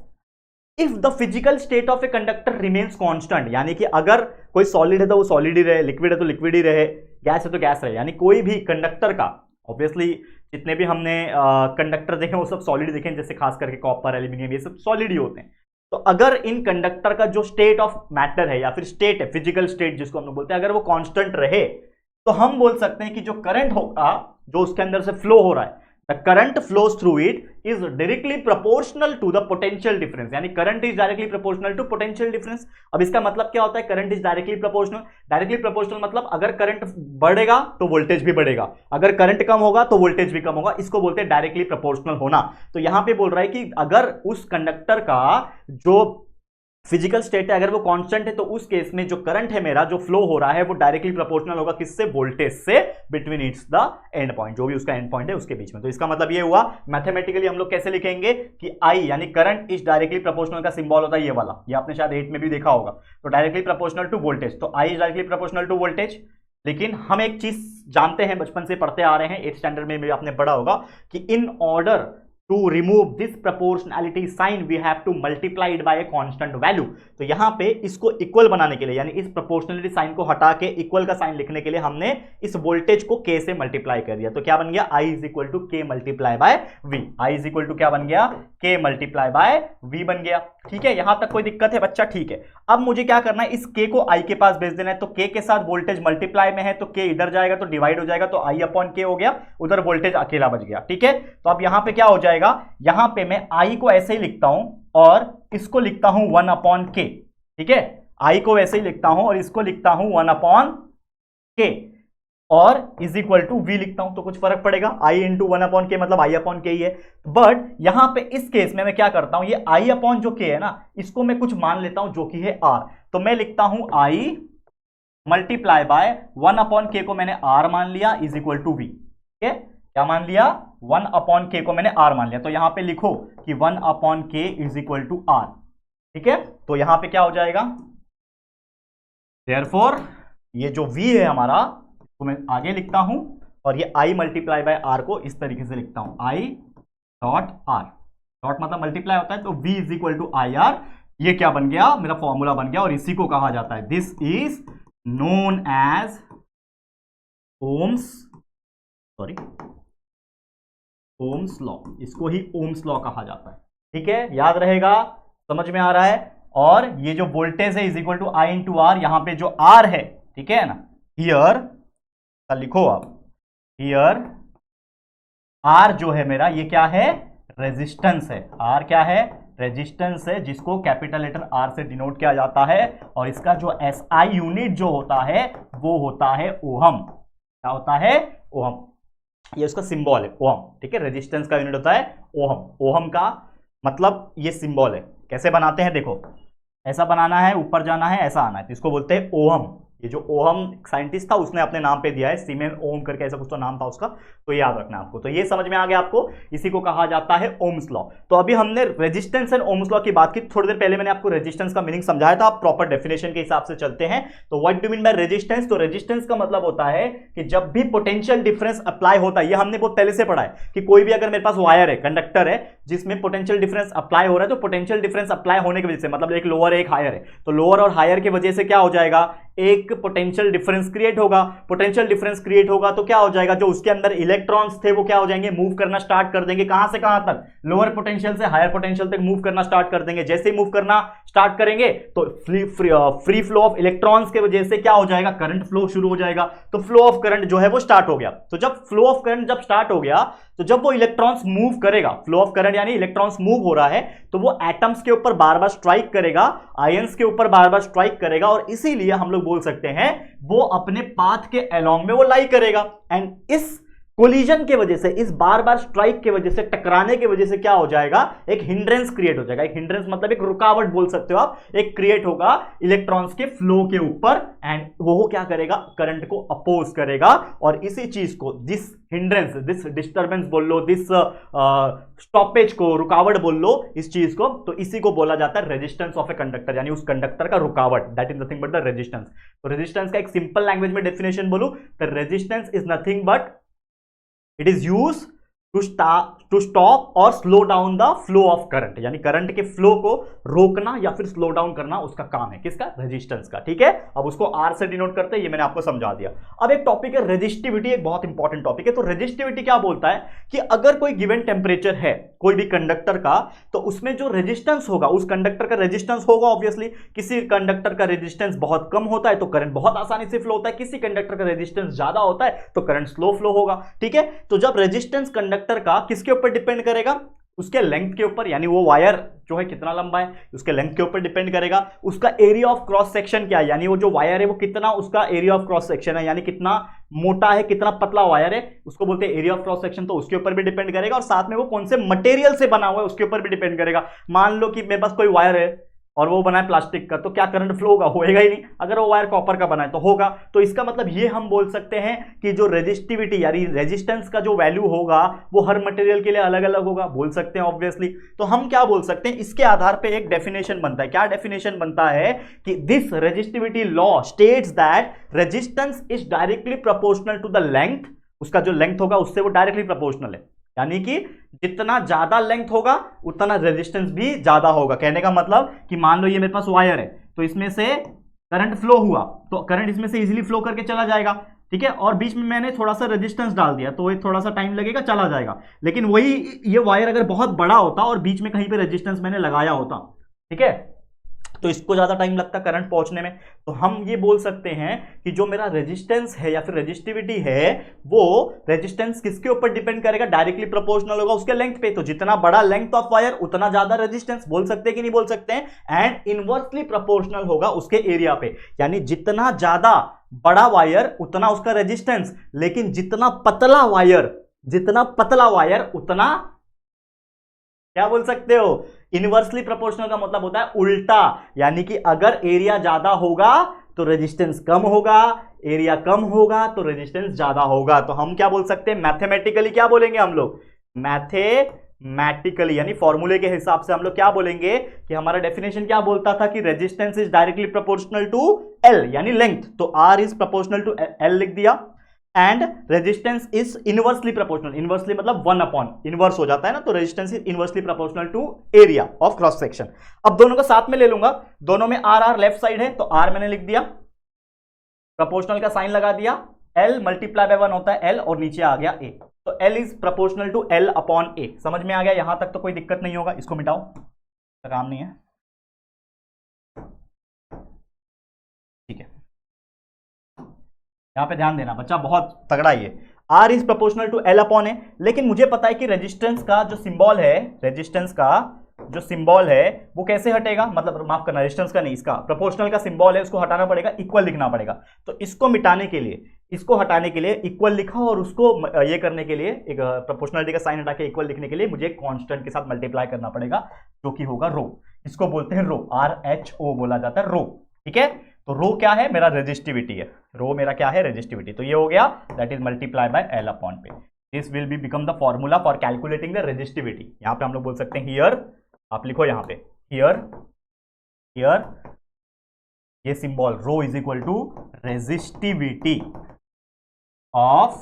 if the physical state of a conductor remains constant, यानी कि अगर कोई सॉलिड है तो वो सॉलिड ही रहे, लिक्विड है तो लिक्विड ही रहे, गैस है तो गैस रहे, यानी कोई भी कंडक्टर का, ऑब्वियसली जितने भी हमने कंडक्टर देखे वो सब सॉलिड देखे, जैसे खास करके कॉपर, एल्यूमिनियम, ये सब सॉलिड ही होते हैं। तो अगर इन कंडक्टर का जो स्टेट ऑफ मैटर है या फिर स्टेट है, फिजिकल स्टेट जिसको हम लोग बोलते हैं, अगर वो कांस्टेंट रहे तो हम बोल सकते हैं कि जो करंट होगा जो उसके अंदर से फ्लो हो रहा है, the current flows through it is directly proportional to the potential difference, यानी current is directly proportional to potential difference। अब इसका मतलब क्या होता है? current is directly proportional, directly proportional मतलब अगर करंट बढ़ेगा तो वोल्टेज भी बढ़ेगा, अगर करंट कम होगा तो वोल्टेज भी कम होगा, इसको बोलते हैं डायरेक्टली प्रोपोर्शनल होना। तो यहां पे बोल रहा है कि अगर उस कंडक्टर का जो फिजिकल स्टेट है अगर वो कांस्टेंट है तो उस केस में जो करंट है मेरा जो फ्लो हो रहा है वो डायरेक्टली प्रोपोर्शनल होगा, किससे? वोल्टेज से, between its the end point, जो भी उसका एंड पॉइंट है उसके बीच में। तो इसका मतलब ये हुआ, मैथमेटिकली हम लोग कैसे लिखेंगे कि आई यानी करंट इज डायरेक्टली प्रोपोर्शनल का सिंबल होता है ये वाला, ये आपने शायद 8 में भी देखा होगा। तो डायरेक्टली प्रोपोर्शनल टू वोल्टेज, तो I is directly proportional to voltage. लेकिन हम एक चीज जानते हैं, बचपन से पढ़ते आ रहे हैं, 8th स्टैंडर्ड में भी आपने पढ़ा होगा कि in order to remove this proportionality sign we have to multiply it by a constant value। तो यहां पे इसको इक्वल बनाने के लिए, यानी इस प्रोपोर्शनलिटी साइन को हटा के इक्वल का साइन लिखने के लिए हमने इस वोल्टेज को k से मल्टीप्लाई कर दिया। तो क्या बन गया? I is equal to k multiply by v। I is equal to क्या बन गया? k मल्टीप्लाई बाय v बन गया। ठीक है, यहां तक कोई दिक्कत है बच्चा? ठीक है, अब मुझे क्या करना है, इस k को I के पास भेज देना है। तो k के साथ वोल्टेज मल्टीप्लाई में है तो k इधर जाएगा तो डिवाइड हो जाएगा, तो I अपॉन k हो गया, उधर वोल्टेज अकेला बच गया। ठीक है, तो अब यहां पे क्या हो जाएगा, यहां पे मैं I को ऐसे ही लिखता हूं और इसको लिखता हूं 1 अपॉन k। ठीक है, I को ऐसे ही लिखता हूं और इसको लिखता हूं 1 अपॉन k और इज इक्वल टू v लिखता हूं, तो कुछ फर्क पड़ेगा? I इंटू 1 अपॉन k मतलब I अपॉन k ही है। बट यहां पे इस केस में मैं क्या करता हूं, ये I अपॉन जो k है ना, इसको मैं कुछ मान लेता हूं जो कि है r। तो मैं लिखता हूं I multiply by 1 upon k को मैंने r मान लिया इज इक्वल टू v। ठीक है, क्या मान लिया? 1 अपॉन k को मैंने r मान लिया। तो यहां पे लिखो कि 1 upon k is equal to r। ठीक है, तो यहां पे क्या हो जाएगा, देयरफॉर ये जो v है हमारा तो मैं आगे लिखता हूं और ये I मल्टीप्लाई बाय r को इस तरीके से लिखता हूं, I डॉट r, डॉट मतलब मल्टीप्लाई होता है, तो v is equal to I R. ये क्या बन गया? मेरा फॉर्मूला बन गया और इसी को कहा जाता है, this is known as Ohm's law, इसको ही ओम्स लॉ कहा जाता है। ठीक है, याद रहेगा, समझ में आ रहा है? और ये जो वोल्टेज है is equal to I into R, यहां पे जो आर है, ठीक है ना, हियर लिखो आप, हियर आर जो है मेरा ये क्या है? रेजिस्टेंस है। आर क्या है? रेजिस्टेंस है, जिसको कैपिटल लेटर आर से डिनोट किया जाता है और इसका जो एसआई यूनिट जो होता है वो होता है ओहम। क्या होता है? ओहम, ये उसका सिंबल है ओहम। ठीक है, रेजिस्टेंस का यूनिट होता है ओहम। ओहम का मतलब ये सिंबल है। कैसे बनाते हैं देखो, ऐसा बनाना है, ऊपर जाना है, ऐसा आना है, तो इसको बोलते हैं ओहम। ये जो ओहम साइंटिस्ट था उसने अपने नाम पे दिया है, सीमेन ओम करके ऐसा कुछ तो नाम था उसका, तो याद रखना आपको। तो ये समझ में आ गया आपको, इसी को कहा जाता है ओम्स लॉ। तो अभी हमने रेजिस्टेंस एंड ओम्स लॉ की बात की, थोड़ी देर पहले मैंने आपको रेजिस्टेंस का मीनिंग समझाया था। आप प्रॉपर डेफिनेशन के हिसाब से चलते हैं। तो what do mean by resistance? तो रेजिस्टेंस का मतलब होता है कि जब भी पोटेंशियल डिफरेंस अप्लाई होता है, ये हमने बहुत पहले से पढ़ा है कि कोई भी अगर मेरे पास वायर है, कंडक्टर है, जिसमें पोटेंशियल डिफरेंस अप्लाई हो रहा है, तो पोटेंशियल डिफरेंस अप्लाई होने की वजह से, मतलब एक लोअर एक हायर है, तो लोअर और हायर की वजह से क्या हो जाएगा, एक पोटेंशियल डिफरेंस क्रिएट होगा। पोटेंशियल डिफरेंस क्रिएट होगा तो क्या हो जाएगा, जो उसके अंदर इलेक्ट्रॉन्स थे वो क्या हो जाएंगे, मूव करना स्टार्ट कर देंगे। कहां से कहां तक? लोअर पोटेंशियल से हायर पोटेंशियल तक मूव करना स्टार्ट कर देंगे। जैसे ही मूव करना स्टार्ट करेंगे तो फ्री फ्लो ऑफ इलेक्ट्रॉन्स की वजह से क्या हो जाएगा, करंट फ्लो शुरू हो जाएगा। तो फ्लो ऑफ करंट जो है वो स्टार्ट हो गया। तो जब फ्लो ऑफ करंट जब स्टार्ट हो गया, तो जब वो इलेक्ट्रॉन्स मूव करेगा, फ्लो ऑफ करंट यानी इलेक्ट्रॉन्स मूव हो रहा है, तो वो एटम्स के ऊपर बार बार स्ट्राइक करेगा, आयंस के ऊपर बार बार स्ट्राइक करेगा, और इसीलिए हम लोग बोल सकते हैं वो अपने पाथ के अलोंग में वो लाई करेगा। एंड इस कोलिजन के वजह से, इस बार बार स्ट्राइक के वजह से, टकराने की वजह से क्या हो जाएगा, एक हिंड्रेंस क्रिएट हो जाएगा। एक हिंड्रेंस मतलब एक रुकावट बोल सकते हो आप, एक क्रिएट होगा इलेक्ट्रॉन्स के फ्लो के ऊपर, एंड वो क्या करेगा, करंट को अपोज करेगा। और इसी चीज को, दिस हिंड्रेंस, दिस डिस्टर्बेंस बोल लो, दिस स्टॉपेज को रुकावट बोल लो, इस चीज को, तो इसी को बोला जाता है रेजिस्टेंस ऑफ ए कंडक्टर, यानी उस कंडक्टर का रुकावट। That is nothing but the resistance. तो रेजिस्टेंस का एक सिंपल लैंग्वेज में डेफिनेशन बोलूं तो resistance is nothing but it is used to stop or slow down the flow of current, यानी करंट के फ्लो को रोकना या फिर स्लो डाउन करना उसका काम है, किसका, रेजिस्टेंस का। ठीक है, अब उसको आर से डिनोट करते हैं, ये मैंने आपको समझा दिया। अब एक टॉपिक है रेजिस्टिविटी, एक बहुत इंपॉर्टेंट टॉपिक है। तो रेजिस्टिविटी क्या बोलता है कि अगर कोई गिवन टेम्परेचर है कोई भी कंडक्टर का, तो उसमें जो रेजिस्टेंस होगा, उस कंडक्टर का रेजिस्टेंस होगा ऑब्वियसली। किसी कंडक्टर का रेजिस्टेंस बहुत कम होता है तो करंट बहुत आसानी से फ्लो होता है, किसी कंडक्टर का रेजिस्टेंस ज्यादा होता है तो करंट स्लो फ्लो होगा। ठीक है, तो जब रेजिस्टेंस कंडक्टर का किसके ऊपर डिपेंड करेगा, उसके लेंथ के ऊपर, यानी वो वायर जो है कितना लंबा है उसके लेंथ के ऊपर डिपेंड करेगा। उसका एरिया ऑफ क्रॉस सेक्शन क्या है, यानी वो जो वायर है वो कितना, उसका एरिया ऑफ क्रॉस सेक्शन है, यानी कितना मोटा है, कितना पतला वायर है, उसको बोलते हैं एरिया ऑफ क्रॉस सेक्शन। तो उसके ऊपर भी डिपेंड करेगा, और साथ में वो कौन से मटेरियल से बना हुआ है उसके ऊपर भी डिपेंड करेगा। मान लो कि मेरे पास कोई वायर है और वो बना है प्लास्टिक का, तो क्या करंट फ्लो होगा, होएगा ही नहीं। अगर वो वायर कॉपर का बना है तो होगा। तो इसका मतलब ये हम बोल सकते हैं कि जो रेजिस्टिविटी यानी रेजिस्टेंस का जो वैल्यू होगा वो हर मटेरियल के लिए अलग अलग होगा, बोल सकते हैं ऑब्वियसली। तो हम क्या बोल सकते हैं, इसके आधार पे एक डेफिनेशन बनता है। क्या डेफिनेशन बनता है कि this resistivity law states that resistance is directly proportional to the length, उसका जो लेंथ होगा उससे वो डायरेक्टली प्रोपोर्शनल है, यानी कि जितना ज्यादा लेंथ होगा उतना रेजिस्टेंस भी ज्यादा होगा। कहने का मतलब कि मान लो ये मेरे पास वायर है, तो इसमें से करंट फ्लो हुआ तो करंट इसमें से इजीली फ्लो करके चला जाएगा। ठीक है, और बीच में मैंने थोड़ा सा रेजिस्टेंस डाल दिया तो ये थोड़ा सा टाइम लगेगा, चला जाएगा। लेकिन वही ये वायर अगर बहुत बड़ा होता और बीच में कहीं पे रेजिस्टेंस मैंने लगाया होता, ठीक है, तो इसको ज्यादा टाइम लगता करंट पहुंचने में। तो हम ये बोल सकते हैं कि जो मेरा रेजिस्टेंस है या फिर रेजिस्टिविटी है, वो रेजिस्टेंस किसके ऊपर डिपेंड करेगा, डायरेक्टली प्रोपोर्शनल होगा उसके लेंथ पे। तो जितना बड़ा लेंथ ऑफ वायर उतना ज्यादा रेजिस्टेंस, बोल सकते हैं कि नहीं बोल सकते हैं, एंड इनवर्सली प्रोपोर्शनल होगा उसके एरिया पे, यानी जितना ज्यादा बड़ा वायर उतना उसका रेजिस्टेंस, लेकिन जितना पतला वायर उतना क्या बोल सकते हो, इनवर्सली प्रोपोर्शनल का मतलब होता है उल्टा, यानी कि अगर एरिया ज्यादा होगा तो रेजिस्टेंस कम होगा, एरिया कम होगा तो रेजिस्टेंस ज्यादा होगा। तो हम क्या बोल सकते हैं, मैथमेटिकली क्या बोलेंगे हम लोग, मैथमेटिकली यानी फॉर्मूले के हिसाब से हम लोग क्या बोलेंगे कि हमारा डेफिनेशन क्या बोलता था कि resistance is directly proportional to L यानी लेंथ, तो R is proportional to L लिख दिया, and resistance is inversely proportional, inversely मतलब 1 अपॉन इनवर्स हो जाता है ना, तो resistance is inversely proportional to area of cross section. अब दोनों को साथ में ले लूंगा, दोनों में आर आर लेफ्ट साइड है तो आर मैंने लिख दिया, प्रोपोर्शनल का साइन लगा दिया, एल मल्टीप्लाई बाय 1 होता है एल, और नीचे आ गया ए, तो L is proportional to L upon A. समझ में आ गया, यहां तक तो कोई दिक्कत नहीं होगा, इसको मिटाओ, काम नहीं है, ठीक है। यहां पे ध्यान देना बच्चा, बहुत तगड़ा है ये, R is proportional to L upon A. लेकिन मुझे पता है कि रेजिस्टेंस का जो सिंबल है, रेजिस्टेंस का जो सिंबल है वो कैसे हटेगा, मतलब माफ करना, रेजिस्टेंस का नहीं, इसका प्रोपोर्शनल का सिंबल है उसको हटाना पड़ेगा, इक्वल लिखना पड़ेगा। तो इसको मिटाने के लिए, इसको हटाने के लिए इक्वल लिखा, और उसको ये करने के लिए, एक प्रोपोर्शनलिटी का साइन हटा के इक्वल लिखने के लिए मुझे कांस्टेंट के साथ मल्टीप्लाई करना पड़ेगा, जो कि होगा रो। इसको बोलते हैं रो, RHO बोला जाता है रो। ठीक है, तो रो क्या है, मेरा रेजिस्टिविटी है, रो मेरा क्या है, रेजिस्टिविटी। तो ये हो गया, that is multiply by L upon पे। This will be become the formula for calculating the resistivity. यहां पे हम लोग बोल सकते हैं हियर, आप लिखो यहां पे हियर, हियर ये symbol rho is equal to resistivity of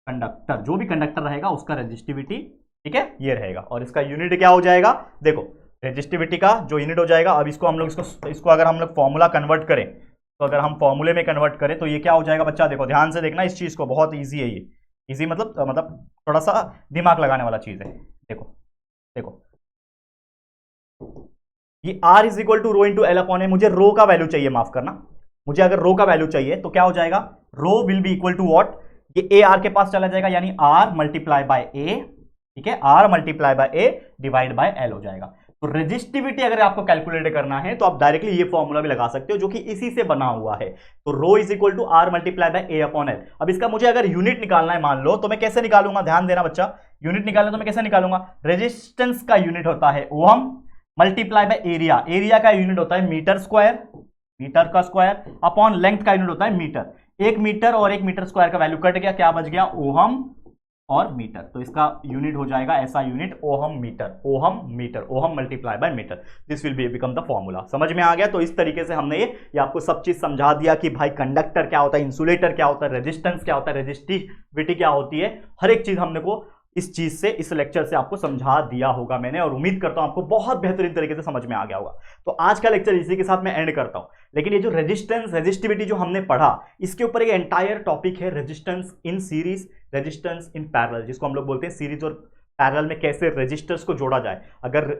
conductor, जो भी कंडक्टर रहेगा उसका रेजिस्टिविटी, ठीक है, ये रहेगा। और इसका यूनिट क्या हो जाएगा, देखो रेजिस्टिविटी का जो यूनिट हो जाएगा, अब इसको हम लोग इसको अगर हम लोग फॉर्मूला कन्वर्ट करें, तो अगर हम फॉर्मूले में कन्वर्ट करें तो ये क्या हो जाएगा बच्चा, देखो ध्यान से देखना इस चीज को, बहुत ईजी है ये, ईजी मतलब थोड़ा सा दिमाग लगाने वाला चीज है। देखो देखो ये R is equal to rho into L upon है, मुझे रो का वैल्यू चाहिए, माफ करना, मुझे अगर रो का वैल्यू चाहिए तो क्या हो जाएगा, rho will be equal to what, ये ए आर के पास चला जाएगा, यानी आर मल्टीप्लाई बाय ए, ठीक है, R multiply by A divide by L हो जाएगा। तो रेजिस्टिविटी अगर आपको कैलकुलेट करना है तो आप डायरेक्टली ये फॉर्मूला भी लगा सकते हो जो कि इसी से बना हुआ है। तो rho is equal to R multiply by A upon L. अब इसका मुझे अगर यूनिट निकालना है मान लो, तो मैं कैसे निकालूंगा, ध्यान देना बच्चा, यूनिट निकालना तो मैं कैसे निकालूंगा, रेजिस्टेंस का यूनिट होता है ओम मल्टीप्लाई बाय एरिया, एरिया का यूनिट होता है मीटर स्क्वायर, मीटर का स्क्वायर अपॉन लेंथ का यूनिट होता है मीटर। 1 मीटर और 1 मीटर स्क्वायर का वैल्यू कट गया, क्या बच गया, ओहम और मीटर। तो इसका यूनिट हो जाएगा ऐसा unit ohm metre, ohm metre, ohm multiply by metre. This will be become the formula. समझ में आ गया। तो इस तरीके से हमने ये आपको सब चीज समझा दिया कि भाई कंडक्टर क्या होता है, इंसुलेटर क्या होता है, रेजिस्टेंस क्या होता है, रेजिस्टिविटी क्या होती है, हर एक चीज हमने को इस चीज से, इस लेक्चर से आपको समझा दिया होगा मैंने, और उम्मीद करता हूं आपको बहुत बेहतरीन तरीके से समझ में आ गया होगा। तो आज का लेक्चर इसी के साथ मैं एंड करता हूं। लेकिन ये जो रेजिस्टेंस रेजिस्टिविटी जो हमने पढ़ा, इसके ऊपर एक एंटायर टॉपिक है, resistance in series, resistance in parallel, जिसको हम लोग बोलते हैं सीरीज और पैरेलल में कैसे रेजिस्टर्स को जोड़ा जाए। अगर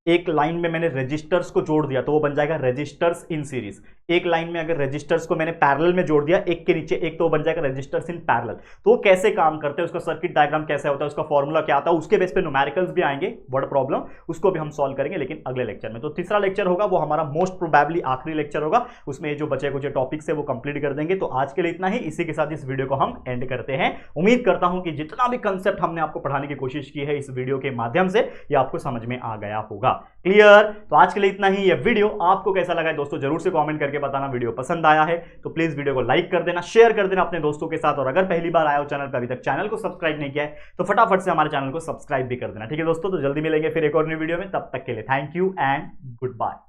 एक लाइन में मैंने रेजिस्टर्स को जोड़ दिया तो वो बन जाएगा रेजिस्टर्स इन सीरीज। एक लाइन में अगर रेजिस्टर्स को मैंने पैरेलल में जोड़ दिया, एक के नीचे एक, तो वो बन जाएगा रेजिस्टर्स इन पैरेलल। तो वो कैसे काम करते हैं, उसका सर्किट डायग्राम कैसे होता है, उसका फॉर्मूला क्या आता है, उसके बेस पे न्यूमेरिकल्स भी आएंगे, वर्ड प्रॉब्लम, उसको भी हम सॉल्व करेंगे लेकिन अगले लेक्चर में। तो तीसरा लेक्चर होगा वो हमारा मोस्ट प्रोबेबली आखिरी लेक्चर होगा, उसमें जो बचे कुछ टॉपिक्स है वो कंप्लीट कर देंगे। तो आज के लिए इतना ही, इसी के साथ इस वीडियो को हम एंड करते हैं। उम्मीद करता हूं कि जितना भी कंसेप्ट हमने आपको पढ़ाने की कोशिश की है इस वीडियो के माध्यम से, ये आपको समझ में आ गया होगा। क्लियर। तो आज के लिए इतना ही। ये वीडियो आपको कैसा लगा है दोस्तों जरूर से कमेंट करके बताना। वीडियो पसंद आया है तो प्लीज वीडियो को लाइक कर देना, शेयर कर देना अपने दोस्तों के साथ, और अगर पहली बार आया हो चैनल पर, अभी तक चैनल को सब्सक्राइब नहीं किया है तो फटाफट से हमारे चैनल को सब्सक्राइब भी कर देना। ठीक है दोस्तों, तो जल्दी मिलेंगे फिर एक और न्यू वीडियो में, तब तक के लिए thank you and good bye.